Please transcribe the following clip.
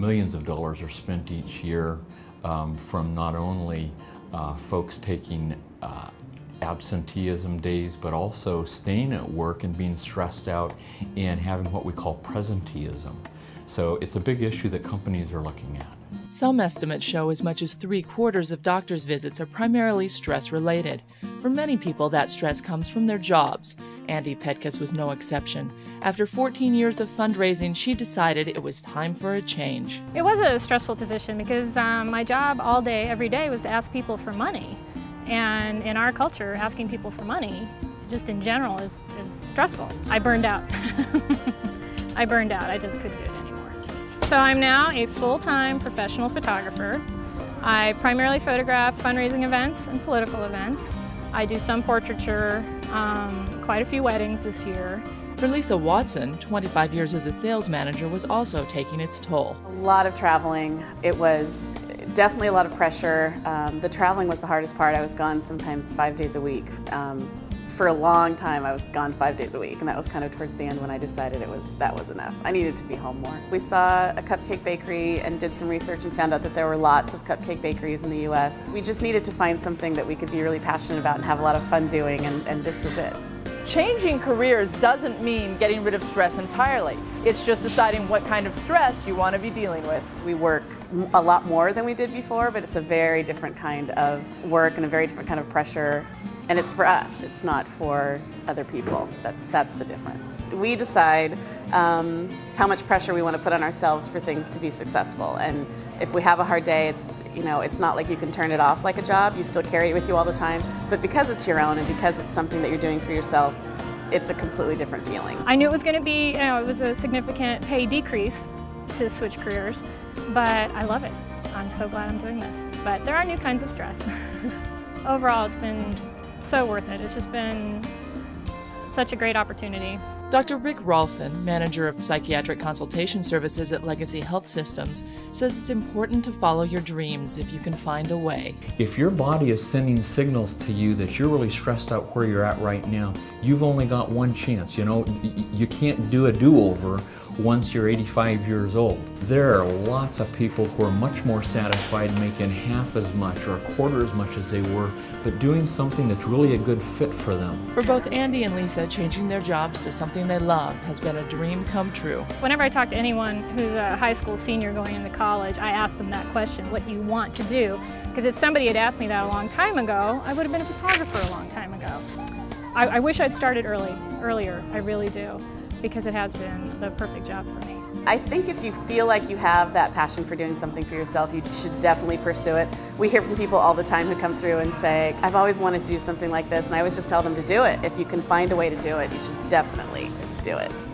millions of dollars are spent each year from not only folks taking absenteeism days, but also staying at work and being stressed out and having what we call presenteeism. So it's a big issue that companies are looking at. Some estimates show as much as 3/4 of doctors' visits are primarily stress-related. For many people, that stress comes from their jobs. Andy Petkus was no exception. After 14 years of fundraising, she decided it was time for a change. It was a stressful position because my job all day, every day, was to ask people for money. And in our culture, asking people for money, just in general, is stressful. I burned out. I burned out. I just couldn't do it anymore. So I'm now a full-time professional photographer. I primarily photograph fundraising events and political events. I do some portraiture, quite a few weddings this year. For Lisa Watson, 25 years as a sales manager was also taking its toll. A lot of traveling. It was definitely a lot of pressure. The traveling was the hardest part. I was gone sometimes 5 days a week. For a long time I was gone 5 days a week, and that was kind of towards the end when I decided that was enough. I needed to be home more. We saw a cupcake bakery and did some research and found out that there were lots of cupcake bakeries in the US. We just needed to find something that we could be really passionate about and have a lot of fun doing, and this was it. Changing careers doesn't mean getting rid of stress entirely. It's just deciding what kind of stress you want to be dealing with. We work a lot more than we did before, but it's a very different kind of work and a very different kind of pressure. And it's for us, it's not for other people. That's the difference. We decide how much pressure we want to put on ourselves for things to be successful. And if we have a hard day, it's not like you can turn it off like a job. You still carry it with you all the time. But because it's your own and because it's something that you're doing for yourself, it's a completely different feeling. I knew it was going to be, it was a significant pay decrease to switch careers, but I love it. I'm so glad I'm doing this. But there are new kinds of stress. Overall, it's been so worth it. It's just been such a great opportunity. Dr. Rick Ralston, manager of psychiatric consultation services at Legacy Health Systems, says it's important to follow your dreams if you can find a way. If your body is sending signals to you that you're really stressed out where you're at right now, you've only got one chance. You can't do a do-over once you're 85 years old. There are lots of people who are much more satisfied making half as much or a quarter as much as they were, but doing something that's really a good fit for them. For both Andy and Lisa, changing their jobs to something they love has been a dream come true. Whenever I talk to anyone who's a high school senior going into college, I ask them that question, what do you want to do? Because if somebody had asked me that a long time ago, I would have been a photographer a long time ago. I wish I'd started earlier, I really do, because it has been the perfect job for me. I think if you feel like you have that passion for doing something for yourself, you should definitely pursue it. We hear from people all the time who come through and say, I've always wanted to do something like this, and I always just tell them to do it. If you can find a way to do it, you should definitely do it.